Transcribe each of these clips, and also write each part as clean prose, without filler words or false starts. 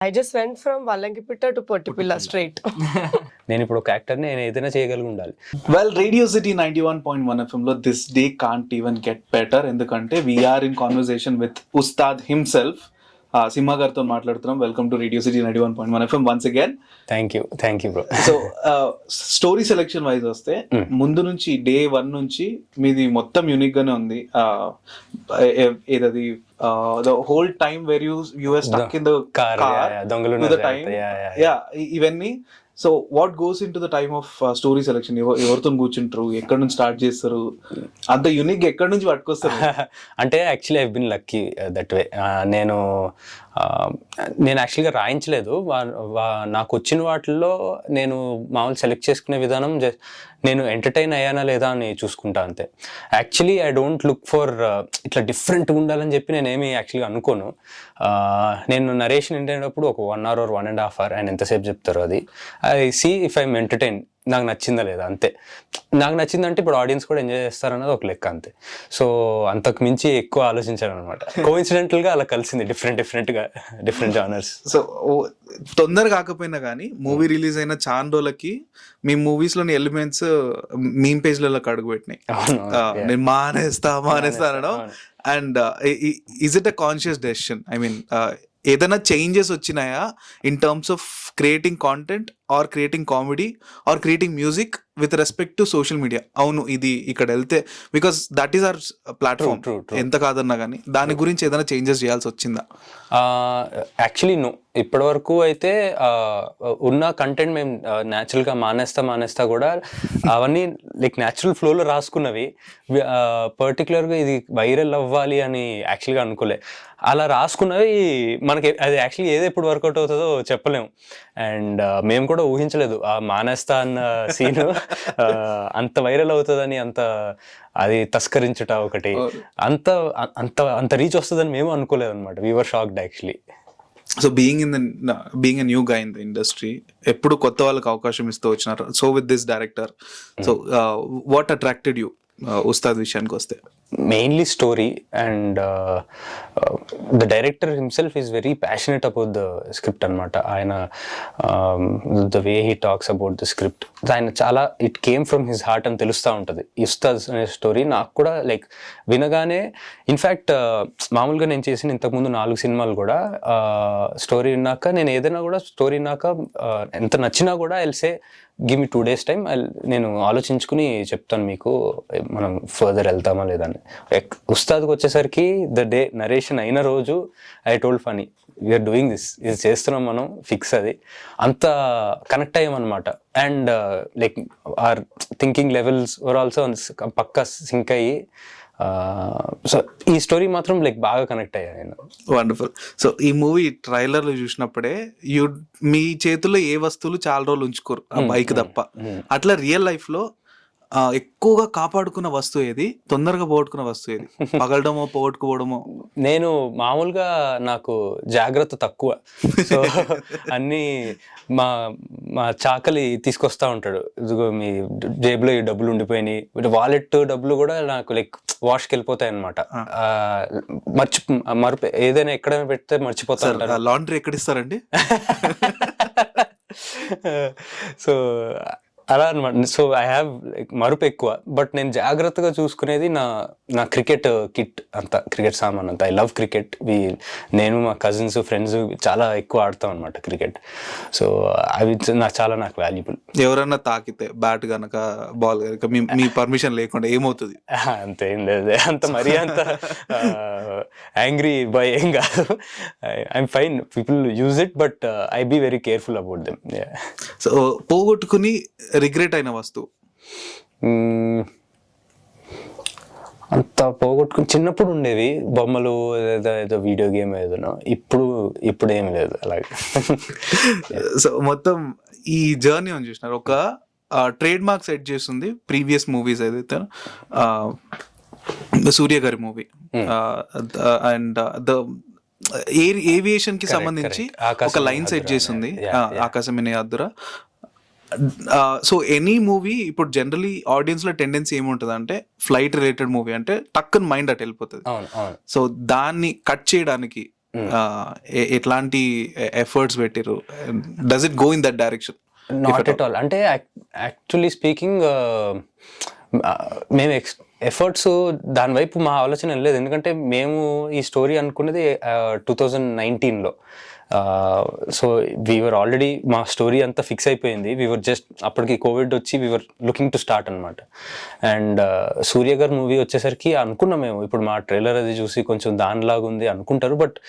I just went from Vallankipitta to Pottipilla straight. నేను ఇప్పుడు ఒక యాక్టర్ని, నేను ఏదైనా చేయగలిగి ఉండాలి. వెల్ రేడియో సిటీ 91.1 FM లో this day can't even get better. ఎందుకంటే we're in conversation with Ustaad himself. Simha గారితో మాట్లాడుతున్నాం. Welcome to radio city 91.1 FM once again. Thank you bro. So story selection wise వస్తే ముందు నుంచి డే 1 నుంచి మీది మొత్తం యూనిక్ గానే ఉంది. ఏదది the whole time where you were stuck in the car to the time, ఇవన్నీ. So what goes in to the time of story selection? ఎవరితో కూర్చుంటారు, ఎక్కడి నుంచి స్టార్ట్ చేస్తారు, అంత యూనిక్ ఎక్కడి నుంచి పట్టుకొస్తారు? అంటే actually I been lucky that way. నేను యాక్చువల్గా రాయించలేదు. నాకు వచ్చిన వాటిల్లో నేను మామూలు సెలెక్ట్ చేసుకునే విధానం నేను ఎంటర్టైన్ అయ్యానా లేదా అని చూసుకుంటా అంతే. Actually I don't look for ఇట్లా డిఫరెంట్గా ఉండాలని చెప్పి నేనేమి యాక్చువల్గా అనుకోను. నేను నరేషన్ వింటేటప్పుడు ఒక 1 hour or 1.5 hours ఆయన ఎంతసేపు చెప్తారో అది I see if I'm entertain, నాకు నచ్చిందా లేదా అంతే. నాకు నచ్చిందంటే ఇప్పుడు ఆడియన్స్ కూడా ఎంజాయ్ చేస్తారన్నది ఒక లెక్క అంతే. సో అంతకు మించి ఎక్కువ ఆలోచించాను అనమాట. కోఇన్సిడెంటల్గా అలా కలిసింది డిఫరెంట్ జానర్స్. సో తొందరగా కాకపోయినా కానీ మూవీ రిలీజ్ అయిన చాలా రోజులకి మీ మూవీస్ లోని ఎలిమెంట్స్ మీమ్ పేజ్లలోకి అడుగు పెట్టినాయి. నేను మానేస్తా అనడం. And is it a conscious decision? I mean ఏదైనా చేంజెస్ వచ్చినాయా in terms of creating content or creating comedy or creating music with respect to social media? అవును, ఇది ఇక్కడ వెళ్తే because that is our platform, ఎంత కాదన్నా కానీ దాని గురించి ఏదైనా చేంజెస్ చేయాల్సి వచ్చిందా? Actually no. ఇప్పటి వరకు అయితే ఉన్న కంటెంట్ మేము న్యాచురల్గా మానేస్తా కూడా అవన్నీ లైక్ న్యాచురల్ ఫ్లోలో రాసుకున్నవి. పర్టికులర్గా ఇది వైరల్ అవ్వాలి అని యాక్చువల్గా అనుకోలే. అలా రాసుకున్నవి మనకి అది యాక్చువల్లీ ఏది ఎప్పుడు వర్కౌట్ అవుతుందో చెప్పలేము. అండ్ మేము కూడా ఊహించలేదు ఆ మానేస్తా అన్న సీను అంత వైరల్ అవుతుందని, అంత అది తస్కరించుట ఒకటి అంత రీచ్ వస్తుందని మేము అనుకోలేదు అనమాట. We were shocked actually. So being a new గా ఇన్ ద ఇండస్ట్రీ, ఎప్పుడు కొత్త వాళ్ళకి అవకాశం ఇస్తూ వచ్చినారు. So with this director, so what attracted you Ustaad విషయానికి వస్తే? Mainly story and the director himself is very passionate about the script అనమాట. ఆయన the way he talks about the script, ఆయన చాలా it came from his heart అని తెలుస్తూ ఉంటుంది. ఉస్తాద్ అనే స్టోరీ నాకు కూడా లైక్ వినగానే, ఇన్ఫ్యాక్ట్ మామూలుగా నేను చేసిన ఇంతకుముందు 4 సినిమాలు కూడా స్టోరీ విన్నాక, నేను ఏదైనా కూడా స్టోరీ విన్నాక ఎంత నచ్చినా కూడా ఐల్సే గివ్ మీ 2 days టైం, నేను ఆలోచించుకుని చెప్తాను మీకు మనం ఫర్దర్ వెళ్తామా లేదని. ఉస్తాద్కి వచ్చేసరికి ద డే నరేషన్ అయిన రోజు I told Phani, we're doing this, ఇది చేస్తున్నాం మనం ఫిక్స్. అది అంత కనెక్ట్ అయ్యామన్నమాట. And like our thinking levels were also పక్కా సింక్ అయ్యి, సో ఈ స్టోరీ మాత్రం లైక్ బాగా కనెక్ట్ అయ్యా నేను. వండర్ఫుల్. సో ఈ మూవీ ట్రైలర్లు చూసినప్పుడే మీ చేతుల్లో ఏ వస్తువులు చాలా రోజులు ఉంచుకోరు, ఆ బైక్ తప్ప. అట్లా రియల్ లైఫ్ లో ఎక్కువగా కాపాడుకున్న వస్తువు ఏది, తొందరగా పోగొట్టుకున్న వస్తువు ఏది? పగలడమో పోగొట్టుకోవడమో? నేను మామూలుగా నాకు జాగ్రత్త తక్కువ. సో అన్నీ మా చాకలి తీసుకొస్తా ఉంటాడు, ఇదిగో మీ జేబులో ఈ డబ్బులు ఉండిపోయినాయి, వాలెట్ డబ్బులు కూడా నాకు లైక్ వాష్కి వెళ్ళిపోతాయి అనమాట. మరపు ఏదైనా ఎక్కడైనా పెడితే మర్చిపోతాను. లాండ్రీ ఎక్కడ ఇస్తారండి? సో అలా అనమాట. సో ఐ హ్యావ్ లైక్ మరుపు ఎక్కువ. బట్ నేను జాగ్రత్తగా చూసుకునేది నా క్రికెట్ కిట్ అంతా, క్రికెట్ సామాన్ అంతా. I love cricket. నేను మా కజిన్స్ ఫ్రెండ్స్ చాలా ఎక్కువ ఆడతాం అనమాట క్రికెట్. సో అవి నాకు వాల్యుబుల్. ఎవరన్నా తాకితే బ్యాట్ కనుక బాల్ కనుక మీ పర్మిషన్ లేకుండా ఏమవుతుంది? అంతే, ఏం లేదు, అంత మరీ అంత యాంగ్రీ బాయ్ ఏం కాదు. I'm fine, people use it, but I be very careful about them. So పోగొట్టుకుని రిగ్రెట్ అయిన వస్తువు? అంత పోగొట్టుకుని చిన్నప్పుడు ఉండేవి బొమ్మలు, ఏదో వీడియో గేమ్ ఏదైనా. ఇప్పుడు ఏమి లేదు అలాగే. సో మొత్తం ఈ జర్నీ అని చూసినారు, ఒక ట్రేడ్ మార్క్ సెట్ చేస్తుంది ప్రీవియస్ మూవీస్ ఏదైతే సూర్య గారి మూవీ అండ్ ద ఏవియేషన్ కి సంబంధించి ఒక లైన్ సెట్ చేస్తుంది, ఆకాశమినే అద్దురా. సో ఎనీ మూవీ ఇప్పుడు జనరలీ ఆడియన్స్ లో టెండెన్సీ ఏముంటుంది అంటే, ఫ్లైట్ రిలేటెడ్ మూవీ అంటే టక్కన్ మైండ్ అటు వెళ్ళిపోతుంది. సో దాన్ని కట్ చేయడానికి ఎట్లాంటి ఎఫర్ట్స్ పెట్టిరు? Does it go in that direction? Not at all. అంటే యాక్చువల్లీ స్పీకింగ్ మేము ఎఫర్ట్స్ దాని వైపు మా ఆలోచన వెళ్ళలేదు. ఎందుకంటే మేము ఈ స్టోరీ అనుకున్నది 2019లో. సో వీఆర్ ఆల్రెడీ మా స్టోరీ అంతా ఫిక్స్ అయిపోయింది. వీఆర్ జస్ట్ అప్పటికి కోవిడ్ వచ్చి వీఆర్ లుకింగ్ టు స్టార్ట్ అనమాట. అండ్ సూర్య గారు మూవీ వచ్చేసరికి అనుకున్నాం మేము, ఇప్పుడు మా ట్రైలర్ అది చూసి కొంచెం దానిలాగా ఉంది అనుకుంటారు. బట్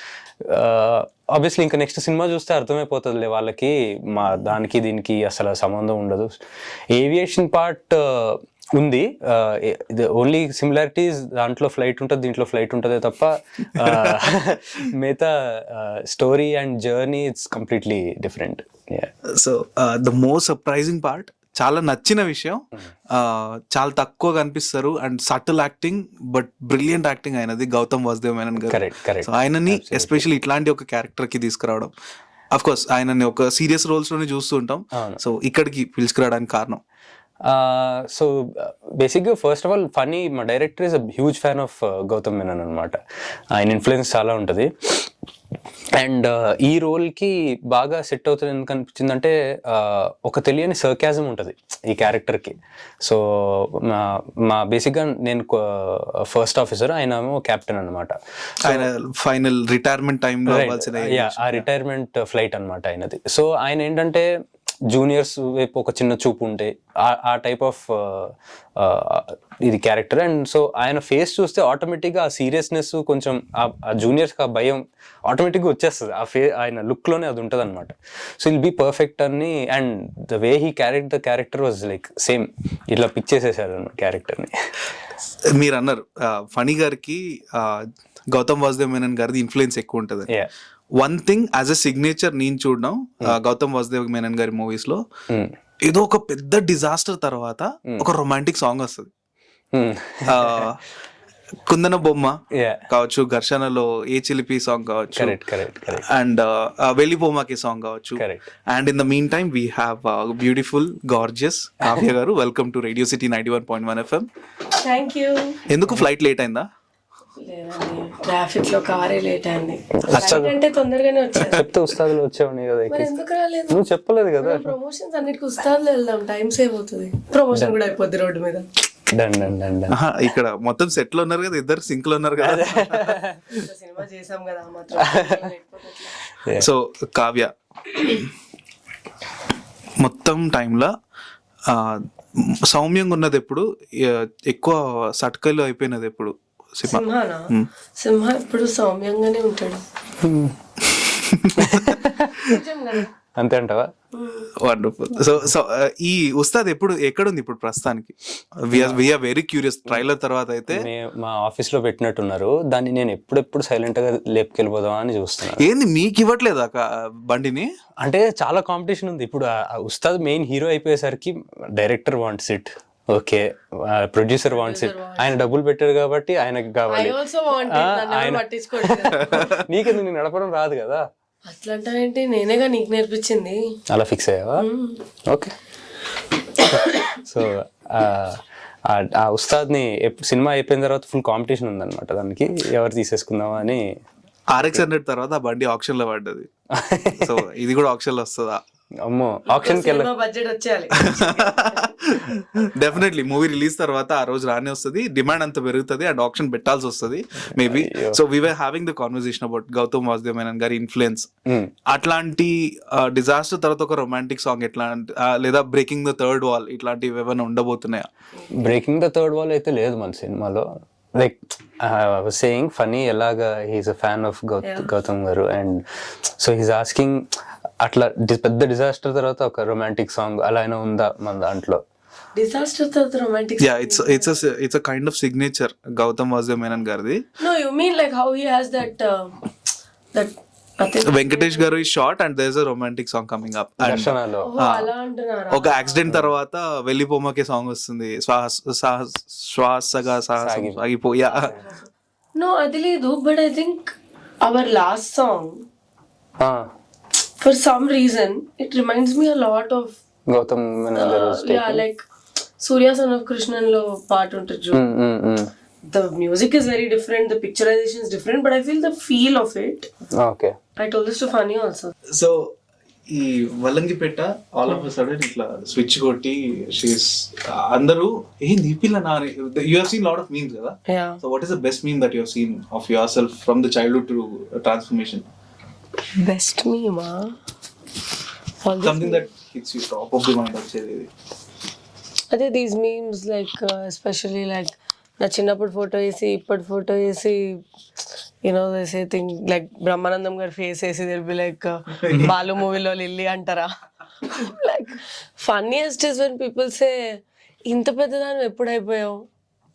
ఆబ్వియస్లీ ఇంకా నెక్స్ట్ సినిమా చూస్తే అర్థమైపోతుందిలే వాళ్ళకి, మా దానికి దీనికి అసలు సంబంధం ఉండదు. ఏవియేషన్ పార్ట్ ఉంది, ఓన్లీ సిమిలారిటీస్ దాంట్లో ఫ్లైట్ ఉంటుంది, దీంట్లో ఫ్లైట్ ఉంటుంది తప్ప మిగతా story and journey it's completely different. So the most surprising part, చాలా నచ్చిన విషయం, చాలా తక్కువ కనిపిస్తారు and subtle acting but brilliant acting అయినది గౌతమ్ వాసుదేవ్ మేనన్ గారు. సో ఆయనని ఎస్పెషల్లీ ఇట్లాంటి ఒక క్యారెక్టర్ కి తీసుకురావడం, అఫ్ కోర్స్ ఆయనని ఒక సీరియస్ రోల్స్ లోనే చూస్తూ ఉంటాం, సో ఇక్కడికి పిలుచుకురావడానికి కారణం? సో బేసిక్గా ఫస్ట్ ఆఫ్ ఆల్ ఫనీ, మా director is a huge fan of Gautham Menon అనమాట. ఆయన ఇన్ఫ్లుయెన్స్ చాలా ఉంటుంది. అండ్ ఈ రోల్కి బాగా సెట్ అవుతుంది ఎందుకు అనిపించిందంటే, ఒక తెలియని సర్కాజం ఉంటుంది ఈ క్యారెక్టర్కి. సో మా బేసిక్గా నేను ఫస్ట్ ఆఫీసర్, ఆయన ఏమో క్యాప్టెన్ అనమాట. ఆయన ఫైనల్ రిటైర్మెంట్ టైంలో ఆ రిటైర్మెంట్ ఫ్లైట్ అనమాట ఆయనది. సో ఆయన ఏంటంటే జూనియర్స్ వైపు ఒక చిన్న చూపు ఉంటే ఆ టైప్ ఆఫ్ ఇది క్యారెక్టర్. అండ్ సో ఆయన ఫేస్ చూస్తే ఆటోమేటిక్గా ఆ సీరియస్నెస్, కొంచెం ఆ జూనియర్స్కి ఆ భయం ఆటోమేటిక్గా వచ్చేస్తుంది. ఆయన లుక్లోనే అది ఉంటుంది అనమాట. సో విల్ బీ పర్ఫెక్ట్ అని. And the way he correct the character was like same, ఇట్లా పిక్ చేసేసారు అన్నమాట క్యారెక్టర్ని. మీరు అన్నారు ఫణి గారికి గౌతమ్ వాసుదేవ్ మేనన్ గారిది ఇన్ఫ్లుయెన్స్ ఎక్కువ ఉంటుంది. One thing as a signature నేను చూడడం గౌతమ్ వాసుదేవ్ మేనన్ గారి మూవీస్ లో, ఏదో ఒక పెద్ద డిజాస్టర్ తర్వాత ఒక రొమాంటిక్ సాంగ్ వస్తుంది. కుందన బొమ్మ కావచ్చు, ఘర్షణలో ఏ చిలిపి సాంగ్ కావచ్చు, అండ్ వెళ్ళిపోమాకి సాంగ్ కావచ్చు. And in the meantime we have beautiful gorgeous Kavya గారు. Welcome to radio city 91.1 FM. Thank you. ఎందుకు ఫ్లైట్ లేట్ అయిందా? ట్రాఫిక్ లో కారే లేట్ అయింది. అంటే తొందరగానే వచ్చాను. చెప్తే ఉస్తాదులు వచ్చావు కదా, ఎందుకు రాలేదు? నువ్వు చెప్పలేదు కదా. ప్రమోషన్స్ అన్నిటికీ ఉస్తాదులు వెళ్దాం, టైం సేవ్ అవుతుంది, ప్రమోషన్ కూడా అయిపోద్ది రోడ్డు మీద. ఇక్కడ మొత్తం సెట్ లో ఉన్నారు కదా, ఇద్దరు సింక్ లో ఉన్నారు కదా. సినిమా చేసాం కదా మాత్రం. సో కావ్య మొత్తం టైంలో సౌమ్యంగా ఉన్నది ఎప్పుడు, ఎక్కువ సట్కలు అయిపోయినది ఎప్పుడు? సింహానా? సింహ ఎప్పుడు సౌమ్యంగానే ఉంటాడు. అంతే అంటావా? వండర్ఫుల్. సో ఈ ఉస్తాద్ ఎప్పుడు ఎక్కడుంది ఇప్పుడు ప్రస్తుతానికి? We are very curious. ట్రైలర్ తర్వాత అయితే మా ఆఫీస్ లో పెట్టినట్టున్నారు, దాన్ని నేను ఎప్పుడెప్పుడు సైలెంట్ గా లేపుకెళ్ళిపోదాం అని చూస్తున్నాను. ఏంది మీకు ఇవ్వట్లేదా బండిని? అంటే చాలా కాంపిటీషన్ ఉంది ఇప్పుడు. ఉస్తాద్ మెయిన్ హీరో అయిపోయేసరికి director wants it, okay, producer wants it. ఆయన డబ్బులు పెట్టారు కాబట్టి ఆయనకి కావాలి. నీకెందుకు, నీకు నడపడం రాదు కదా. అట్లా ఏంటి, నేనేగా నీకు నేర్పించింది. అలా ఫిక్స్ అయ్యావా? ఓకే. సో ఆ ఉస్తాద్ని సినిమా అయిపోయిన తర్వాత ఫుల్ కాంపిటీషన్ ఉందన్నమాట, దానికి ఎవరు తీసేసుకుందామా అని. RX-100 తర్వాత ఆ బండి ఆప్షన్ లో పడ్డది. సో ఇది కూడా ఆప్షన్ లో వస్తుందా? అమ్మో, ఆప్షన్ కి బడ్జెట్ వచ్చేయాలి. డెఫినెట్లీ మూవీ రిలీజ్ తర్వాత ఆ రోజు రానే వస్తుంది, డిమాండ్ అంత పెరుగుతుంది అండ్ ఆప్షన్ పెట్టాల్సి వస్తుంది maybe. So we were having the conversation about Gautham Vasudev Menon గారి ఇన్ఫ్లుయెన్స్. అట్లాంటి డిజాస్టర్ తర్వాత ఒక రొమాంటిక్ సాంగ్ ఎట్లా, లేదా బ్రేకింగ్ ద థర్డ్ వాల్ ఇట్లాంటివి ఏమైనా ఉండబోతున్నాయా? బ్రేకింగ్ ద థర్డ్ వాల్ అయితే లేదు మన సినిమాలో. లైక్ సేయింగ్ ఫనీ, ఎలాగా he's a fan of Gautham garu, and so he's asking అట్లా పెద్ద డిజాస్టర్ తర్వాత ఒక రొమాంటిక్ సాంగ్ అలా అయినా ఉందా మన దాంట్లో? డిజాస్టర్ తర్వాత romantic, yeah, it's a kind of signature Gautham Vasudev Menon గారిది. No you mean like how he has that Venkatesh గారు ఈ short and there is a romantic song coming up. ఒక యాక్సిడెంట్ తర్వాత వెళ్ళిపోమాకే సాంగ్ వస్తుంది, శ్వాసగా సాగిపోయా. నో అది లేదు, but I think our last song for some reason it reminds me a lot of Gautham Menon గారు. yeah, like Surya Son of Krishnan లో పాట ఉంటుంది చూడు, the music is very different, the picturization is different, but I feel the feel of it. Okay. I told this to Fanny also. So ఈ వల్లంగిపేట all of sudden ఇట్లా switch కొట్టి she's అందరూ ఏంది ఈ పిల్ల నా you have seen lot of memes కదా. Yeah. So what is the best meme that you have seen of your self from the childhood to transformation? Best meme, all this something that hits you top of the mind వచ్చేది. I think these memes, like especially like నా చిన్నప్పుడు photo వేసి ఇప్పటి photo వేసి, they say thing like Brahmanandam గారి face వేసి they'll be like Balu మూవీలో lily అంటారా. Like funniest is when people say ఇంత పెద్దదాన్ని ఎప్పుడు అయిపోయావు,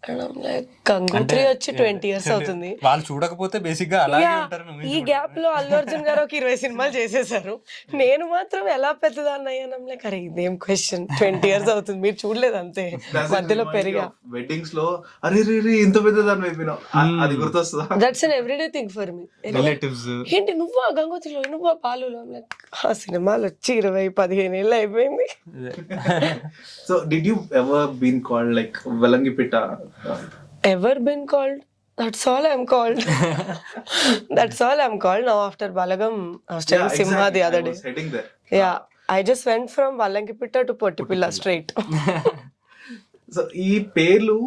and I'm like గంగోత్రి వచ్చి 20 years అవుతుంది. వాళ్ళు చూడకపోతే బేసిక్ గా అలాగే ఉంటారు. ఈ గ్యాప్ లో అల్లు అర్జున్ గారు ఒక 20 సినిమాలు చేసేసారు, నేను మాత్రం ఎలా పెద్దదాన్ని అయ్యాను. లైక్ అరే ఇదేం క్వశ్చన్, 20 years అవుతుంది మీరు చూడలేదు అంతే, మధ్యలో పెరిగా. వెడ్డింగ్స్ లో అరే రే ఇంత పెద్దదాన్ని అయిపోయినావు అది గుర్తొస్తుందా? That's an everyday thing for me. Relatives ఏంటి నువ్వా గంగోత్రిలో, నువ్వా బాలులో, లైక్ ఆ సినిమాలు వచ్చి 20-15 ఏళ్ళు అయిపోయింది. So did you ever been called like Valangipeta? Ever been called? That's all I'm called. That's all I'm called. Now after Balagam, I was telling Simha the other day. I was heading there. Yeah, I just went from Valangipitta to Pottipilla straight. So ఈ పేర్లు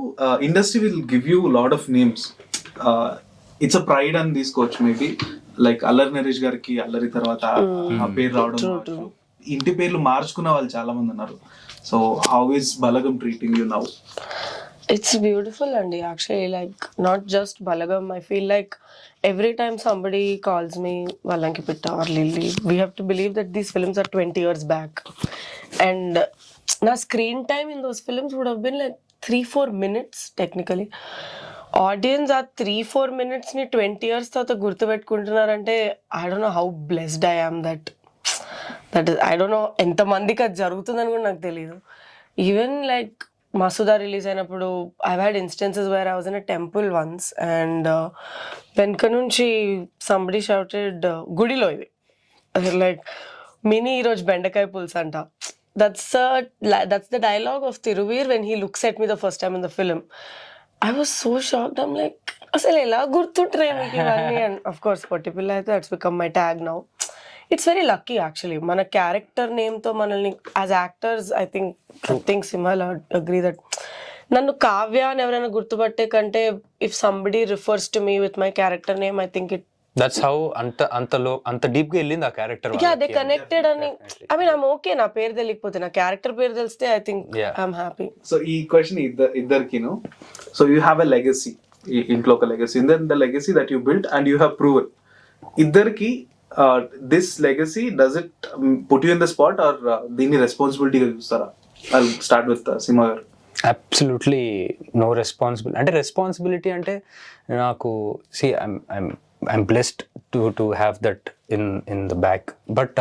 industry will give you lot of names. It's a pride అని తీసుకోవచ్చు maybe. Like Allari Naresh గారికి అల్లరి తర్వాత ఆ పేరు రావడం, ఇంటి పేర్లు మార్చుకున్న వాళ్ళు చాలా మంది ఉన్నారు. So how is Balagam treating you now? It's beautiful, Andy. Actually, like not just Balagam. I feel like every time somebody calls me Valangipitta or Lily, we have to believe that these films are 20 years back, and na screen time in those films would have been like 3-4 minutes technically. Audience ఆ 3-4 minutes ని 20 years తర్వాత గుర్తు పెట్టుకుంటున్నారంటే I don't know how blessed I am that is, I don't know ఎంత మందికి అది జరుగుతుందని కూడా నాకు తెలియదు. Even like మసూదా రిలీజ్ అయినప్పుడు I had instances where I was in a temple once, and వెనక నుంచి సంబడి షౌటెడ్ గుడిలో ఇది లైక్ మినీ ఈరోజు బెండకాయ పులుసు అంట. That's the dialogue of Thiruveer when he looks at me the first time in the film. I was so shocked. I'm like అసలు ఎలా గుర్తుంటారే మీకు ఇవన్నీ? అండ్ అఫ్ కోర్స్ పొట్టిపిల్ల అయితే that's become my tag now. It's very lucky actually. మన character నేమ్తో మనల్ని as actors I think Simha agree that నన్ను కావ్య అని ఎవరైనా గుర్తుపట్టే కంటే if somebody refers to me with my character name, I think that's how అంత deep గా వెళ్ళింది ఆ క్యారెక్టర్. యా దే కనెక్టెడ్ అని. ఐ మీన్ ఐమ్ ఓకే నా పేరు తెలియకపోతే, నా క్యారెక్టర్ పేరు తెలిస్తే I think I'm happy. So ఈ క్వశ్చన్ ఇద్దరికిను. So you have a legacy, ఇంట్లో ఒక legacy, then the legacy that you built and you have proven. ఇద్దరికి this legacy, does it put you in the spot or దీన్ని రెస్పాన్సిబిలిటీగా చూస్తారా? I'll start with Simha గారు. Absolutely no responsibility. అంటే responsibility అంటే నాకు I'm blessed to have that in the back. But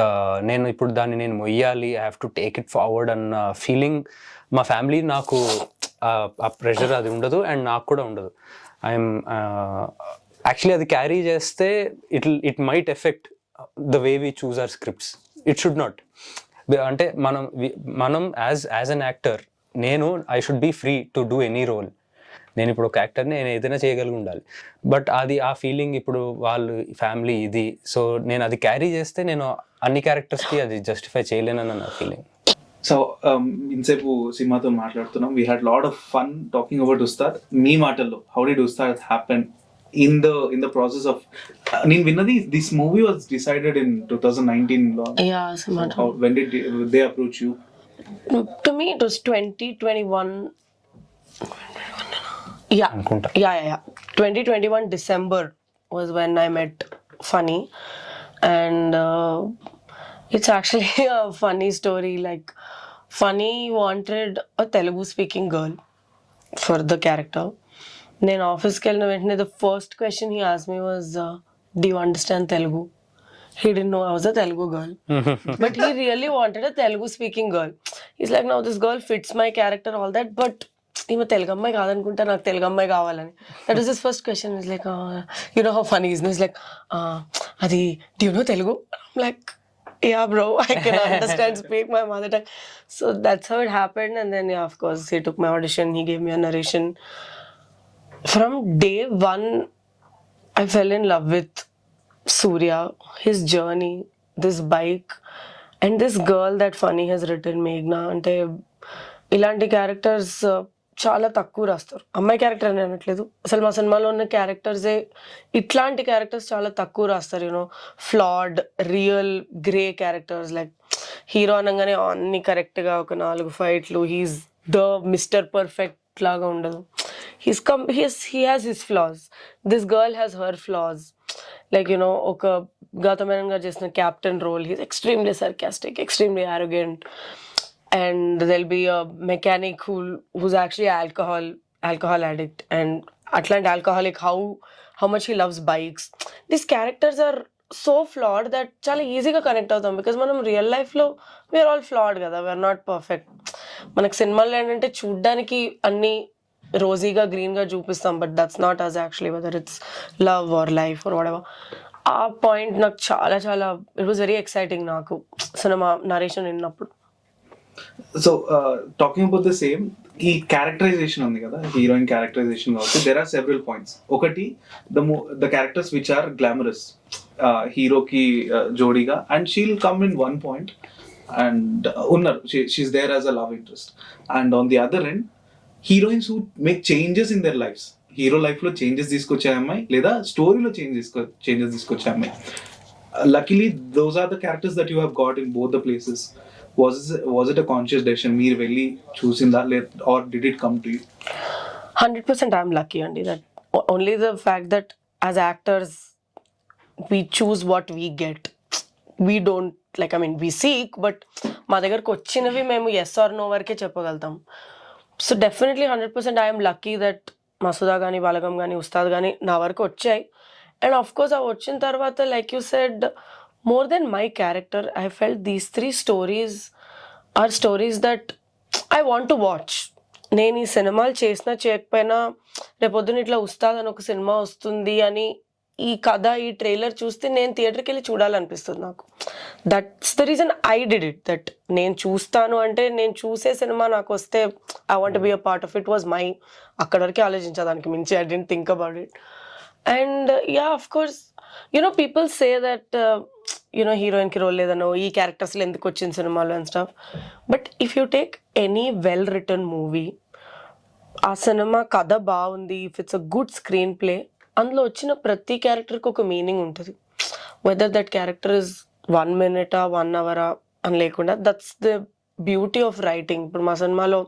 నేను ఇప్పుడు దాన్ని నేను మొయ్యాలి, I have to take it forward అన్న ఫీలింగ్ మా ఫ్యామిలీ, నాకు ఆ ప్రెషర్ అది ఉండదు అండ్ నాకు కూడా ఉండదు. ఐఎమ్ యాక్చువల్లీ అది క్యారీ చేస్తే it might affect the way we choose our scripts. It should not. అంటే మనం as an actor, I should be free to do any role. నేను ఇప్పుడు ఒక యాక్టర్ని, నేను ఏదైనా చేయగలిగి ఉండాలి. బట్ ఆ ఫీలింగ్ ఇప్పుడు వాళ్ళు ఫ్యామిలీ ఇది, సో నేను అది క్యారీ చేస్తే నేను అన్ని క్యారెక్టర్స్కి అది జస్టిఫై చేయలేనని నా ఫీలింగ్. సో ఇంతసేపు సినిమాతో మాట్లాడుతున్నాం. We had lot of fun talking about Ustaad. మీ మాటల్లో how did Ustaad happen in the process of నేను విన్నది this movie was decided in 2019 లో. When did they approach you? To me it was 2021. Yeah 2021 December was when I met Funny, and it's actually a funny story. Like Funny wanted a Telugu speaking girl for the character. నేను ఆఫీస్కి వెళ్ళిన వెంటనే the first question he asked me was, do you understand Telugu? He didn't know I was a Telugu girl. But he really wanted a Telugu speaking girl. He's like, now this girl fits my character, all that, but ఈమె తెలుగు అమ్మాయి కాదనుకుంటా, నాకు తెలుగు అమ్మాయి కావాలని. That is his first question. Is like, you know how Phani is? Is like, అది do you know Telugu? Like, yeah bro, I can understand, speak my mother tongue. So that's how it happened. And then yeah, of course he took my audition, he gave me a narration. From day one, I fell in love with Surya, his journey, this bike, and this girl that Funny has written, Meghna. అంటే ఇలాంటి characters చాలా తక్కువ రాస్తారు. అమ్మాయి character అని అనట్లేదు, అసలు మా సినిమాలో ఉన్న క్యారెక్టర్సే ఇట్లాంటి క్యారెక్టర్స్ చాలా తక్కువ రాస్తారు. You know ఫ్లాడ్, real grey characters. Like hero అనగానే అన్ని కరెక్ట్గా ఒక 4 ఫైట్లు, హీస్ ద మిస్టర్ పర్ఫెక్ట్ లాగా ఉండదు. He has his flaws. This girl has her flaws. Like, you know, ఒక గౌతమ్ మేనన్ గారు చేసిన captain role, he's extremely sarcastic, extremely arrogant, and there'll be a mechanic who's actually alcohol addict, and అట్లాంటి alcoholic, how much he loves bikes. These characters are so flawed that చాలా ఈజీగా connect అవుతాం, because మనం real లైఫ్లో we are all ఫ్లాడ్ కదా, we are not perfect. మనకు సినిమాల్లో ఏంటంటే చూడ్డానికి అన్ని రోజీగా గ్రీన్గా చూపిస్తాం, but that's not as actually, whether it's love or life or whatever. ఆ పాయింట్ నాకు చాలా చాలా ఇట్ వాజ్ వెరీ ఎక్సైటింగ్ నాకు సినిమా నరేషన్ విన్నప్పుడు. So talking about the same, ఈ క్యారెక్టరైజేషన్ ఉంది కదా, హీరోయిన్ క్యారెక్టరైజేషన్ కాబట్టి దెర్ ఆర్ సెవరల్ పాయింట్స్. ఒకటి, the characters which are glamorous, హీరోకి జోడీగా, and she'll come in one point and ఉన్నారు, she is there as a love interest. And on the other end heroines who make changes in their lives. Hero లైఫ్లో changes తీసుకొచ్చే అమ్మాయి, లేదా స్టోరీలో changes తీసుకొచ్చే అమ్మాయి. Luckily those are the characters that you have got in both the places. Was it a conscious decision మీరు వెళ్ళి చూసిందా, or did it come to you? 100% I'm lucky, Andy, that only the fact that as actors we choose what we get. We don't, like, I mean, we seek, but మా దగ్గరకు వచ్చినవి మేము yes or no వరకే చెప్పగలుగుతాం. So definitely 100% I'm lucky that Masooda కానీ, బలగం కానీ, ఉస్తాద్ కానీ నా వరకు వచ్చాయి. అండ్ ఆఫ్ కోర్స్ అవి వచ్చిన తర్వాత, like you said, more than my character, I felt these 3 stories are stories that I want to watch. నేను ఈ సినిమాలు చేసినా చేయకపోయినా రేపొద్దున ఇట్లా ఉస్తాద్ అని ఒక సినిమా వస్తుంది అని ఈ కథ, ఈ ట్రైలర్ చూస్తే నేను థియేటర్కి వెళ్ళి చూడాలనిపిస్తుంది నాకు. That's the reason I did it. That నేను చూస్తాను అంటే, నేను చూసే సినిమా నాకు వస్తే I want be a part of it. Was my, అక్కడ వరకే ఆలోచించా, దానికి మించి I didn't think about it. And yeah, of course, you know people say that you know హీరోయిన్కి రోల్ లేదనో, ఈ క్యారెక్టర్స్లో ఎందుకు వచ్చిన సినిమాలు and stuff. But if you take any well written movie, ఆ సినిమా కథ బాగుంది, if it's a good screenplay, అందులో వచ్చిన ప్రతి క్యారెక్టర్కి ఒక మీనింగ్ ఉంటుంది. Whether that character is 1 minute 1 hour అని లేకుండా, that's the beauty of writing. ఇప్పుడు మా సినిమాలో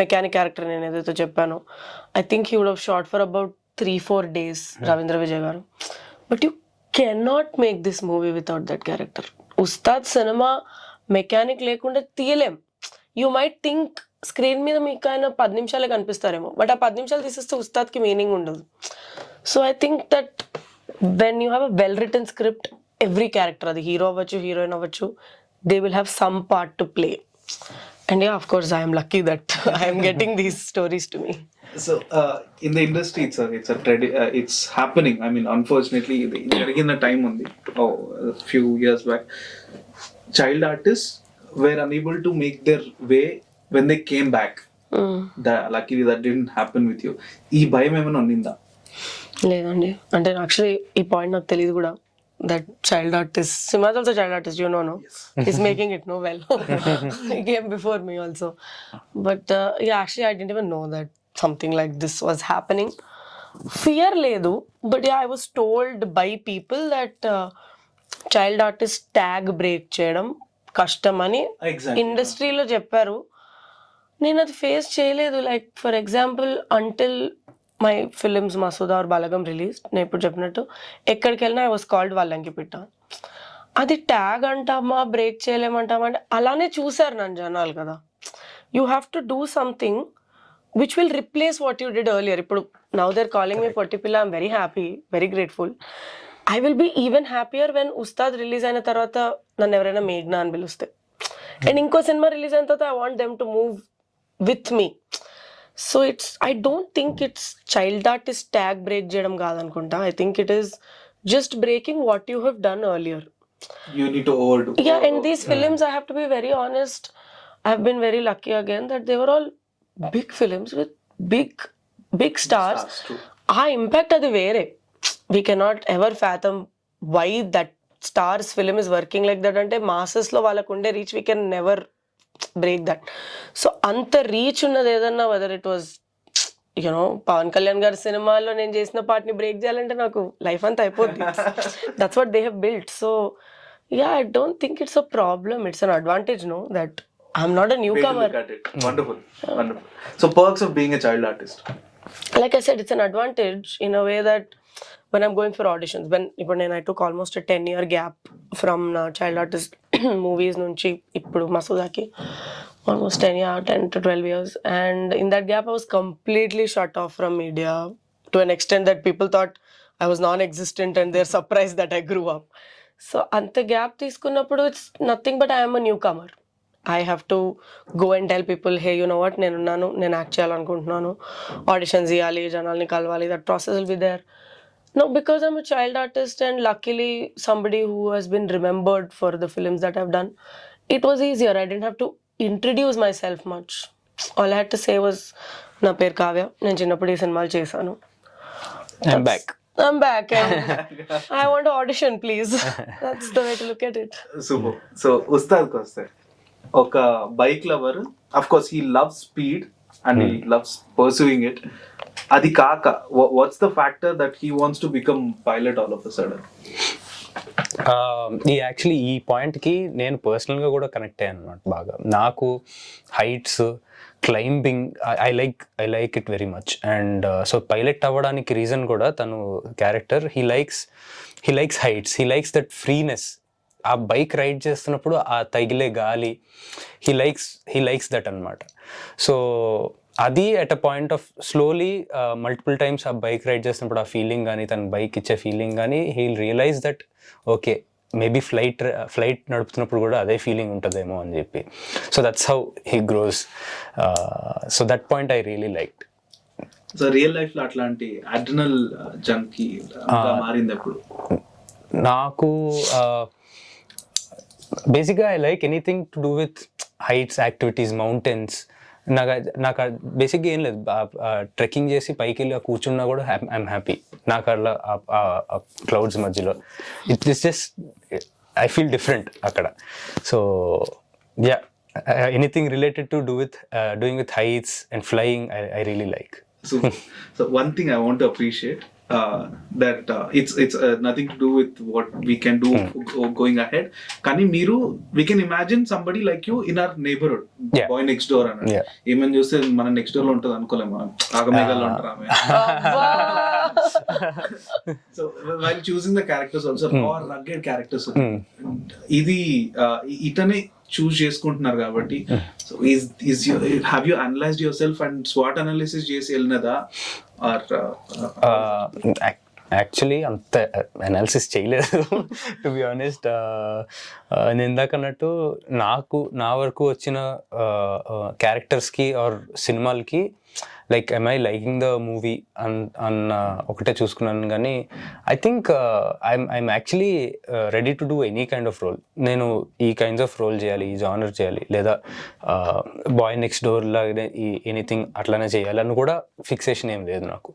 మెకానిక్ క్యారెక్టర్ నేను ఏదైతే చెప్పానో, I think he would have shot for about 3-4 days, Ravindra Vijay గారు. But you cannot make this movie without that character. Ustaad cinema mechanic లేకుండా తీయలేం. యూ మైట్ థింక్ స్క్రీన్ మీద మీకు ఆయన 10 నిమిషాలే కనిపిస్తారేమో, బట్ ఆ 10 నిమిషాలు తీసేస్తే ఉస్తాద్కి మీనింగ్ ఉండదు. So I think that when you have a well return script, every character, అది హీరో అవ్వచ్చు, హీరోయిన్ అవ్వచ్చు, they will have some part to play. And yeah, of course, I am lucky that I am getting these stories to me. So in the industry, it's happening. I mean, unfortunately, జరిగిన time ఉంది, a few years back, child artists were unable to make their way when they came back. Luckily that didn't happen with you. ఈ భయం ఏమైనా ఉండిందా? లేదండి, అంటే actually ఈ point నాకు తెలియదు కూడా. That child artist, Simha is also a child artist, you know, no? Yes. He's making it, no, well. He came before me also. But yeah, actually I didn't even know that something like this was happening. Fear ledu, but yeah, I was told by people that child artist tag break చేయడం కష్టం అని ఇండస్ట్రీలో చెప్పారు. నేను అది face చేయలేదు. Like for example, until my films Masooda or Balagam release, నేను ఇప్పుడు చెప్పినట్టు ఎక్కడికి వెళ్ళినా ఐ వాజ్ కాల్డ్ వాళ్ళంకి పిట్ట. అది ట్యాగ్ అంటామా, బ్రేక్ చేయలేమంటామా అంటే అలానే చూసారు నన్ను జనాలు కదా. You have to do something which will replace what you did earlier. ఇప్పుడు నౌ దేర్ కాలింగ్ మీ పొట్టి పిల్ల, I'm very happy, very grateful. I will be even happier when Ustaad release అయిన తర్వాత నన్ను ఎవరైనా మేఘ్నా అని పిలుస్తే, అండ్ ఇంకో సినిమా రిలీజ్ అయిన తర్వాత I want them to move with me. So it's, I don't think it's child artist tag break చేయడం కాదనుకుంటా. I think it is just breaking what you have done earlier. You need to overdo. Yeah, and these films, I have to be very honest, I have been very lucky again that they were all big films with big stars. ఆ impact అది వేరే. We cannot ever fathom why that stars film is working like that. అంటే మాసెస్లో వాళ్ళకు ఉండే reach we can never break that. So అంత reach ఉన్నది ఏదన్నా, whether it was you know Pawan Kalyan గారి సినిమాలో నేను చేసిన పార్ట్ని బ్రేక్ చేయాలంటే నాకు లైఫ్ అంతా అయిపోద్ది. That's what they have built. So yeah, I don't think it's a problem, it's an advantage, no, that I'm not a newcomer. Wonderful, wonderful. So perks of being a child artist. Like I said, it's an advantage in a way that when I'm going for auditions, I took almost a 10-year gap from child artist movies nunchi ippudu Masudaki, almost 10 to 12 years, and in that gap I was completely shut off from media to an extent that people thought I was non-existent and they're surprised that I grew up. So anta gap తీసుకున్నప్పుడు it's nothing but I am a newcomer. I have to go and tell people, hey, you know what, నేను act చేయాలనుకుంటున్నాను, auditions ఇవ్వాలి, జనాల్ని కలవాలి, that process will be there. No, because I'm a child artist and luckily somebody who has been remembered for the films that I've done, it was easier. I didn't have to introduce myself much. All I had to say was, నా పేరు కావ్య, నేను చిన్నప్పుడు ఈ సినిమాలు చేశాను, I'm back and I want to audition, please. That's the way to look at it. Super. So ఉస్తాద్కి వస్తే, ఒక bike lover, of course he loves speed and he loves pursuing it. అది కాక what's the factor that he wants to become pilot all of a sudden? Actually ఈ పాయింట్కి నేను పర్సనల్గా కూడా connect అయ్యాను అనమాట బాగా. నాకు heights, climbing, I like it very much. And so pilot అవ్వడానికి రీజన్ కూడా తను character, he likes heights, he likes that freeness. ఆ బైక్ రైడ్ చేస్తున్నప్పుడు ఆ తగిలే గాలి, హీ లైక్స్ దట్ అనమాట. సో అది at a point of slowly multiple times ఆ బైక్ రైడ్ చేస్తున్నప్పుడు ఆ ఫీలింగ్ కానీ, తన బైక్ ఇచ్చే ఫీలింగ్ కానీ, he realize that okay maybe flight నడుపుతున్నప్పుడు కూడా అదే ఫీలింగ్ ఉంటుందేమో అని చెప్పి. So that's how he gross. So that point I really liked. So real లైఫ్లో అట్లాంటి అడ్రినల్ జంకీ మారింది అప్పుడు? నాకు బేసిక్గా I like anything to do with heights, activities, mountains. నాకు బేసిక్గా ఏం లేదు, ట్రెక్కింగ్ చేసి పైకి వెళ్ళి కూర్చున్నా కూడా ఐఎమ్ హ్యాపీ. నాకు అలా క్లౌడ్స్ మధ్యలో it is just I feel different అక్కడ. So yeah, anything related to doing with heights and flying I really like. So one thing I want to appreciate, that it's nothing to do with what we can do going ahead. Kani meeru, we can imagine somebody like you in our neighborhood, boy next door anadu. Even చూస్తే మన next door లో ఉంటది అనుకోలేము, ఆగమేఘాల్లో ఉంటారు ఆమె. So while choosing the characters also, raw rugged characters, ఇది ఇతనే choose చేసుకుంటున్నారు కాబట్టి. So have you analysed yourself and స్వాట్ అనాలిసిస్ చేసి వెళ్ళినదా? యాక్చువల్లీ అంత అనాలిసిస్ చేయలేదు టు బి ఆనెస్ట్. నేను ఇందాక అన్నట్టు నా వరకు వచ్చిన క్యారెక్టర్స్కి ఆర్ సినిమాలకి like am I liking the movie అన్న ఒకటే చూసుకున్నాను. కానీ I think I'm actually ready to do any kind of role. నేను ఈ కైండ్స్ ఆఫ్ రోల్ చేయాలి, ఈ జానర్ చేయాలి, లేదా బాయ్ నెక్స్ట్ డోర్ లాగానే ఎనీథింగ్ అట్లానే చేయాలి అని కూడా ఫిక్సేషన్ ఏం లేదు నాకు.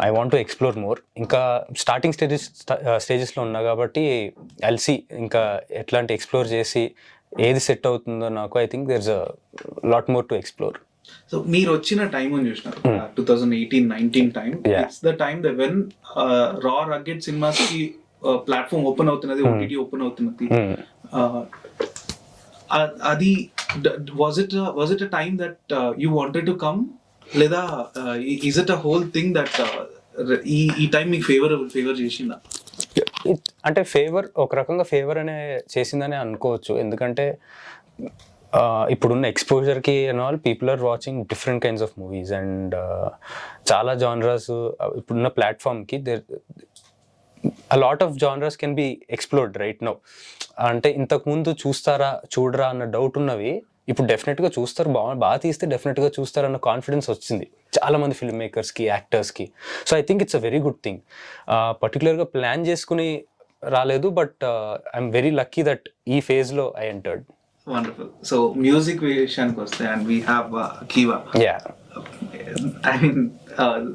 I want to explore more. ఇంకా స్టార్టింగ్ స్టేజెస్లో ఉన్నా కాబట్టి ఐల్ సీ ఇంకా ఎట్లాంటి ఎక్స్ప్లోర్ చేసి ఏది సెట్ అవుతుందో నాకు. I think there is a lot more to explore. So మీరు వచ్చిన టైం అని చూసినారు, 2018-19 time. It's the time that when raw rugged cinemas కి ప్లాట్ఫామ్ ఓపెన్ అవుతున్నది, ఓటీటీ ఓపెన్ అవుతున్నది. అది was it a time that you wanted to come, లేదా is it a whole thing that ఈ టైం మీకు ఫేవర్ చేసిందా? అంటే ఒక రకంగా ఫేవర్ అనే చేసిందనే అనుకోవచ్చు. ఎందుకంటే ఇప్పుడున్న ఎక్స్పోజర్కి and all people are watching different kinds of movies and చాలా జానరాస్ ఇప్పుడున్న ప్లాట్ఫామ్కి a lot of genres can be explored right now. అంటే ఇంతకుముందు చూడరా అన్న డౌట్ ఉన్నవి ఇప్పుడు డెఫినెట్గా చూస్తారు, బాగా తీస్తే డెఫినెట్గా చూస్తారు అన్న కాన్ఫిడెన్స్ వచ్చింది చాలా మంది ఫిల్మ్ మేకర్స్కి, యాక్టర్స్కి. So I think it's a very good thing. పర్టికులర్గా ప్లాన్ చేసుకుని రాలేదు, but I'm very lucky that ఈ ఫేజ్లో I entered. Wonderful. So music విషయానికి వస్తే, and we have Keeva. I mean,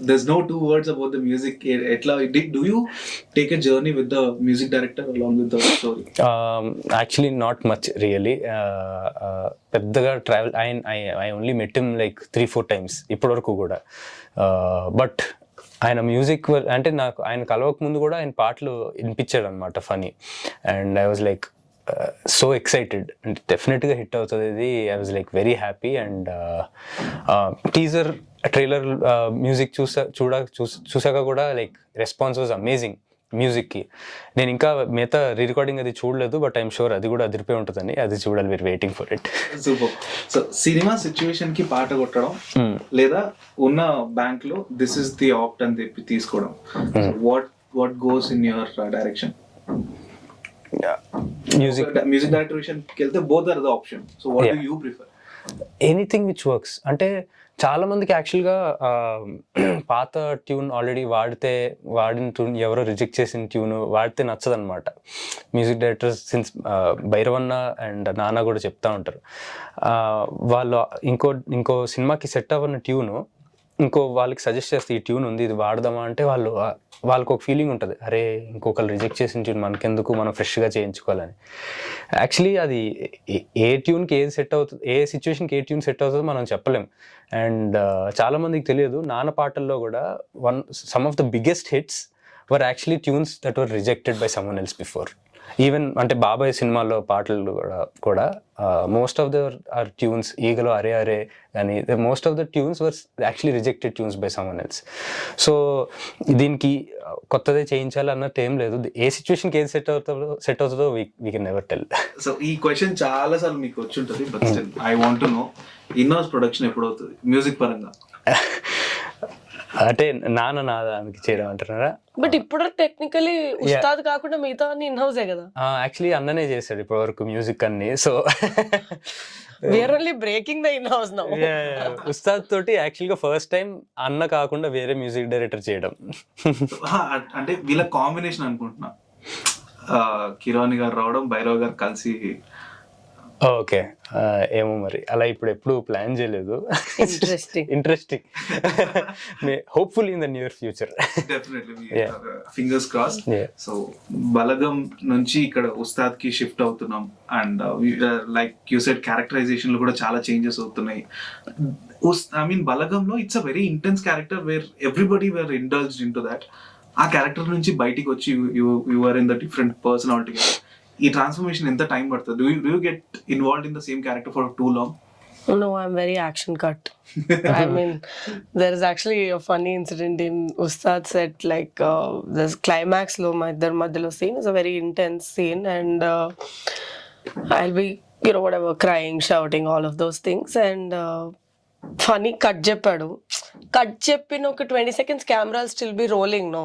there's no two words about the music. Etla, do you take a journey with the music director along with the story? Actually not much really. పెద్దగా travel I only met him like 3-4 times ఇప్పటివరకు కూడా. But ఆయన music అంటే నాకు ఆయన కలవక ముందు కూడా ఆయన పాటలు వినిపించాడు అనమాట Phani. And I was like so excited, అంటే డెఫినెట్గా హిట్ అవుతుంది ఇది. I was like very happy. And teaser trailer music చూసాక కూడా లైక్ రెస్పాన్స్ వాజ్ అమేజింగ్ మ్యూజిక్కి. నేను ఇంకా మిగతా రికార్డింగ్ అది చూడలేదు, బట్ ఐఎమ్ షూర్ అది కూడా అదిరిపోయి ఉంటుందని. అది చూడాలి, we're waiting for it. Super. So cinema situation కి పాట కొట్టడం లేదా ఉన్న బ్యాంక్ లో దిస్ ఇస్ ది ఆప్ట్ అని చెప్పి తీసుకోవడం, what goes in your direction? Music director విషయానికి వెళ్తే both are the option. So what do you prefer? Anything which works. అంటే చాలా మందికి యాక్చువల్గా పాత ట్యూన్ ఆల్రెడీ వాడిన ట్యూన్, ఎవరో రిజెక్ట్ చేసిన ట్యూన్ వాడితే నచ్చదనమాట. Music directors since Bhairavanna and నాన్న కూడా చెప్తా ఉంటారు, వాళ్ళు ఇంకో సినిమాకి సెట్ అవ్వని ట్యూను ఇంకో వాళ్ళకి సజెస్ట్ చేస్తే ఈ ట్యూన్ ఉంది ఇది వాడదామా అంటే వాళ్ళకి ఒక ఫీలింగ్ ఉంటుంది, అరే ఇంకొకరు రిజెక్ట్ చేసిన ట్యూన్ మనకెందుకు, మనం ఫ్రెష్గా చేయించుకోవాలని. యాక్చువల్లీ అది ఏ ట్యూన్కి ఏది సెట్ అవుతుంది, ఏ సిచ్యువేషన్కి ఏ ట్యూన్ సెట్ అవుతుందో మనం చెప్పలేం. అండ్ చాలామందికి తెలియదు, నాన్న పాటల్లో కూడా some of the biggest hits were actually tunes that were rejected by someone else before. Even అంటే బాబాయ్ సినిమాలో పాటలు కూడా most of the are tunes, ఈగలో అరే అరే కానీ most of the tunes were actually rejected tunes by someone else. So దీనికి కొత్తదే చేయించాలి అన్నట్టు ఏం లేదు, ఏ సిచ్యువేషన్కి ఏది సెట్ అవుతుందో we can never tell. So ఈ క్వశ్చన్ చాలా సార్లు మీకు వచ్చి ఉంటుంది, but still I want to know, in-house production ఎప్పుడు అవుతుంది మ్యూజిక్ పరంగా? అంటే నాన్న దానికి చేయడం అంటున్నారా? బట్ ఇప్పుడు టెక్నికలీ ఉస్తాద్ కాకుండా మిగతా అన్ని ఇన్ హౌసే కదా. యాక్చువల్లీ అన్ననే చేశాడు ఇప్పటి వరకు మ్యూజిక్ అన్ని. So we are only breaking the in house now. Ustaad తోటి యాక్చువల్గా ఫస్ట్ టైం అన్న కాకుండా వేరే మ్యూజిక్ డైరెక్టర్ చేయడం. అంటే వీళ్ళ కాంబినేషన్ అనుకుంటున్నా, కిరాణి గారు రావడం, భైరవ్ గారు కలిసి. ఓకే, ఏమో మరి అలా ఇప్పుడు ఎప్పుడు ప్లాన్ చేయలేదు. Interesting. Hopefully in the near future. Fingers cross. So Balagam నుంచి ఇక్కడ ఉస్తాద్ కి షిఫ్ట్ అవుతున్నాం, and like you said characterization లో కూడా చాలా చేంజెస్ అవుతున్నాయి. ఐ మీన్ బలగంలో it's a very intense character where everybody were indulged in to that. ఆ క్యారెక్టర్ నుంచి బయటికి వచ్చి you are in the different person all together. ఈ ట్రాన్స్ఫర్మేషన్ ఎంత టైం పడుతుంది? Do you get involved in the same character for too long? No, I'm very action cut. I mean, there is actually a funny incident in Ustad set, like this climax lo my madhyalo scene is a very intense scene, and I'll be, you know, whatever, crying, shouting, all of those things, and funny cut cheppadu. Cut cheppin oka 20 seconds camera will still be rolling, no?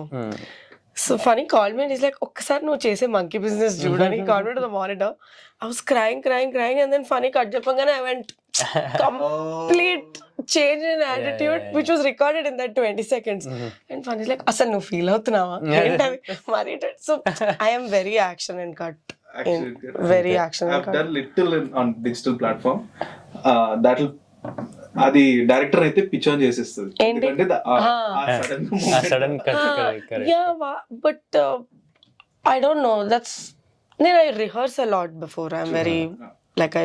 So funny called me and he's like, ఒక్కసారి నువ్వు చేసే monkey business చూడని. called me to the monitor. I was crying and then funny cut చెప్పగానే I went complete change in attitude, which was recorded in that 20 seconds. And funny is like, అసలు నువ్వు feel అవుతున్నావా ఏంటది మరి. So I am very action and cut. Very action and cut. I've done little on digital platform. That'll అది director అయితే pitch on చేసేస్తుంది, ఎందుకంటే sudden cut. But I don't know, that's నేను I rehearse a lot before. I'm very like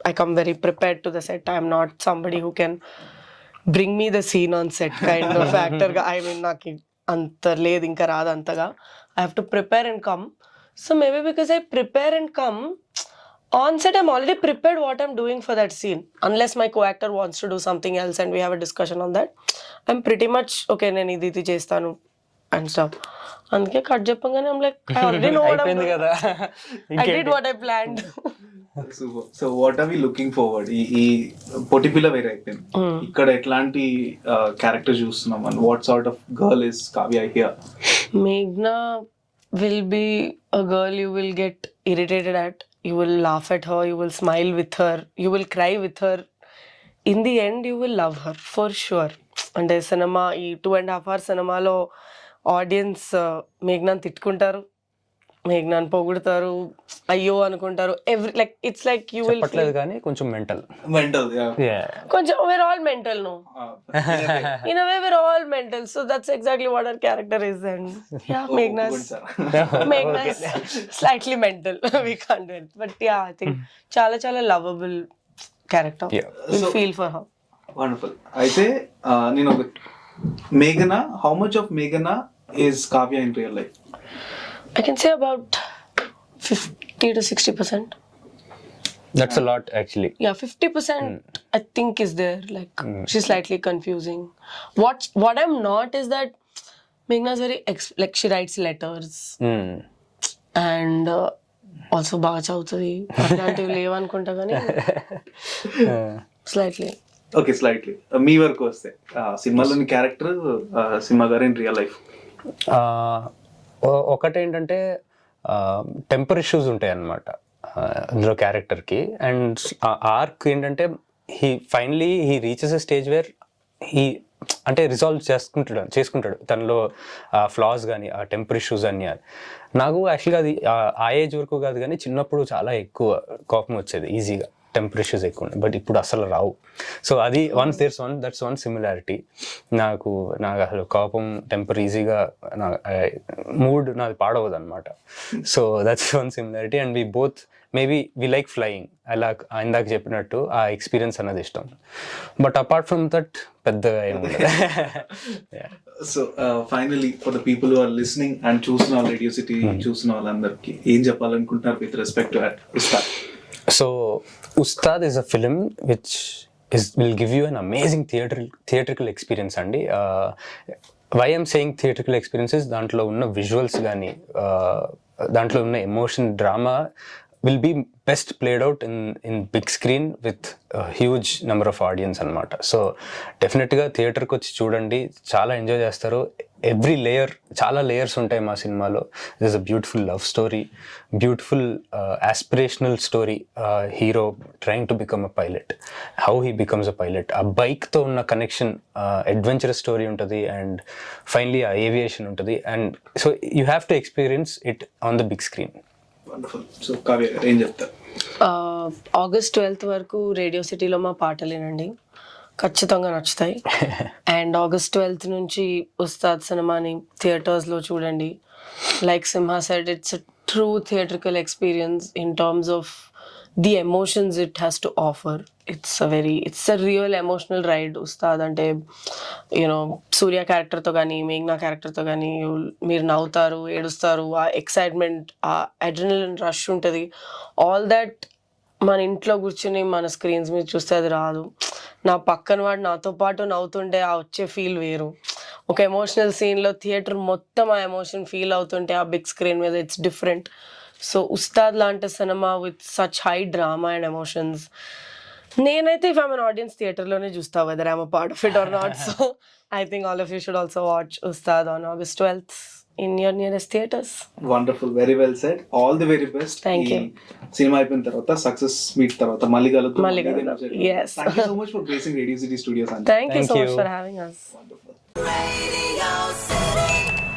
I come very prepared to the set. I'm not somebody who can bring me the scene on set kind of actor. I mean నాకు అంత లేదు, ఇంకా రాదు అంతగా. I have to prepare and come. So maybe because I prepare and come on set, I'm already prepared what I'm doing for that scene. Unless my co-actor wants to do something else and we have a discussion on that, I'm pretty much okay, నేను ఇది చేస్తాను and stuff. అందుకే cut చెప్పగానే I'm like, I already know what I'm doing. I did what I planned. So what are we looking forward? ఈ పొటిపిల్ల వేరే అయిపోయింది, ఇక్కడ ఎట్లాంటి క్యారెక్టర్ చూస్తున్నాం and what sort of girl is Kavya here? Meghna will be a girl you will get irritated at. You will laugh at her, you will smile with her, you will cry with her. In the end, you will love her for sure. And cinema, ఈ 2.5 hour సినిమాలో audience మేఘ్నాని తిట్టుకుంటారు, మేఘ్నాన్ పొగుడతారు, అయ్యో అనుకుంటారు. Every like it's like you will చెప్పట్లేదు కానీ కొంచెం mental. కొంచెం we're all mental, no? In a way, we're all mental. So that's exactly what our character is. And yeah, Meghna is slightly mental. We can't do it. But yeah, I think chala lovable character. Yeah. We'll feel for her. Wonderful. అయితే నేను ఒక మేఘనా, how much of మేఘనా is Kavya in real life? I can say about 50 to 60%. That's a lot actually. Yeah, 50% I think is there. Like she's slightly confusing. What I'm not is that Meghna's very like she writes letters and also baga chawutadi. Atlantive leave anukunta gaani slightly. Okay, slightly. మీ వరకు వస్తే సినిమాలోని character Simha garu in real life? ఒకటేంటంటే temper issues ఉంటాయి అన్నమాట అందులో క్యారెక్టర్కి. And arc ఏంటంటే he reaches a stage where అంటే రిజాల్వ్ చేసుకుంటాడు తనలో ఫ్లాస్ కానీ ఆ టెంపర్ ఇష్యూస్ అని. నాకు యాక్చువల్గా అది ఆ ఏజ్ వరకు కాదు కానీ చిన్నప్పుడు చాలా ఎక్కువ కోపం వచ్చేది, ఈజీగా టెంపర్ ఇష్యూస్ ఎక్కువ ఉన్నాయి. బట్ ఇప్పుడు అసలు రావు. సో అది దట్స్ వన్ సిమిలారిటీ. నాకు అసలు కోపం టెంపర్ ఈజీగా మూడ్ నాది పాడవదు అనమాట. So that's one similarity. And we both maybe we like flying. అలా ఇందాక చెప్పినట్టు ఆ ఎక్స్పీరియన్స్ అన్నది ఇష్టం. బట్ అపార్ట్ ఫ్రమ్ దట్ పెద్దగా ఏముండదు. So finally for the people who are listening and చూసిన రేడియో సిటీ చూసిన వాళ్ళందరికీ ఏం చెప్పాలనుకుంటున్నారు with respect to Ustaad? So Ustaad is a film which will give you an amazing theatrical experience అండి. Why I'm saying theatrical experiences, దాంట్లో ఉన్న visuals కానీ దాంట్లో ఉన్న emotion, drama will be best played out in big screen with a huge number of audience అన్నమాట. So డెఫినెట్గా థియేటర్కి వచ్చి చూడండి, చాలా ఎంజాయ్ చేస్తారు. ఎవ్రీ లేయర్, చాలా లేయర్స్ ఉంటాయి మా సినిమాలో. This a beautiful love story, beautiful aspirational story. Hero trying to become a pilot, how he becomes a pilot, ఆ బైక్తో ఉన్న కనెక్షన్, అడ్వెంచరస్ స్టోరీ ఉంటుంది. అండ్ ఫైనలీ ఆ ఏవియేషన్ ఉంటుంది. And so you have to experience it on the big screen. Wonderful. So Kavya ఏం చెప్తారు? August 12th వరకు radio సిటీలో మా పాటలేనండి, ఖచ్చితంగా నచ్చుతాయి. అండ్ August 12th నుంచి ఉస్తాద్ సినిమాని థియేటర్స్లో చూడండి. Like Simha said, it's a true theatrical experience in terms of the emotions it has to offer. It's a real emotional ride. Ustaad అంటే యూనో సూర్య క్యారెక్టర్తో కానీ మేఘ్నా క్యారెక్టర్తో కానీ మీరు నవ్వుతారు, ఏడుస్తారు, ఆ ఎక్సైట్మెంట్, ఆ అడ్రినలిన్ రష్ ఉంటుంది. ఆల్ దట్ మన ఇంట్లో కూర్చుని మన స్క్రీన్స్ మీద చూస్తే అది రాదు. నా పక్కన వాడు నాతో పాటు నవ్వుతుంటే ఆ వచ్చే ఫీల్ వేరు. ఒక ఎమోషనల్ సీన్లో థియేటర్ మొత్తం ఆ ఎమోషన్ ఫీల్ అవుతుంటే ఆ బిగ్ స్క్రీన్ మీద ఇట్స్ డిఫరెంట్. సో ఉస్తాద్ లాంటి సినిమా with such high drama and emotions, నేనైతే ఇఫ్ ఐమ్ అన్ ఆడియన్స్ థియేటర్లోనే చూస్తా, whether I'm a part of it or not. So I think all of you should also watch Ustaad on August 12th in your nearest theaters. Wonderful, very well said. All the very best. Thank you. సినిమా అయిపోయిన తర్వాత success meet తర్వాత మళ్ళీ కలుద్దాం. Yes. Thank you so much for gracing Radio City Studios. Thank you so much for having us. Wonderful. Radio City.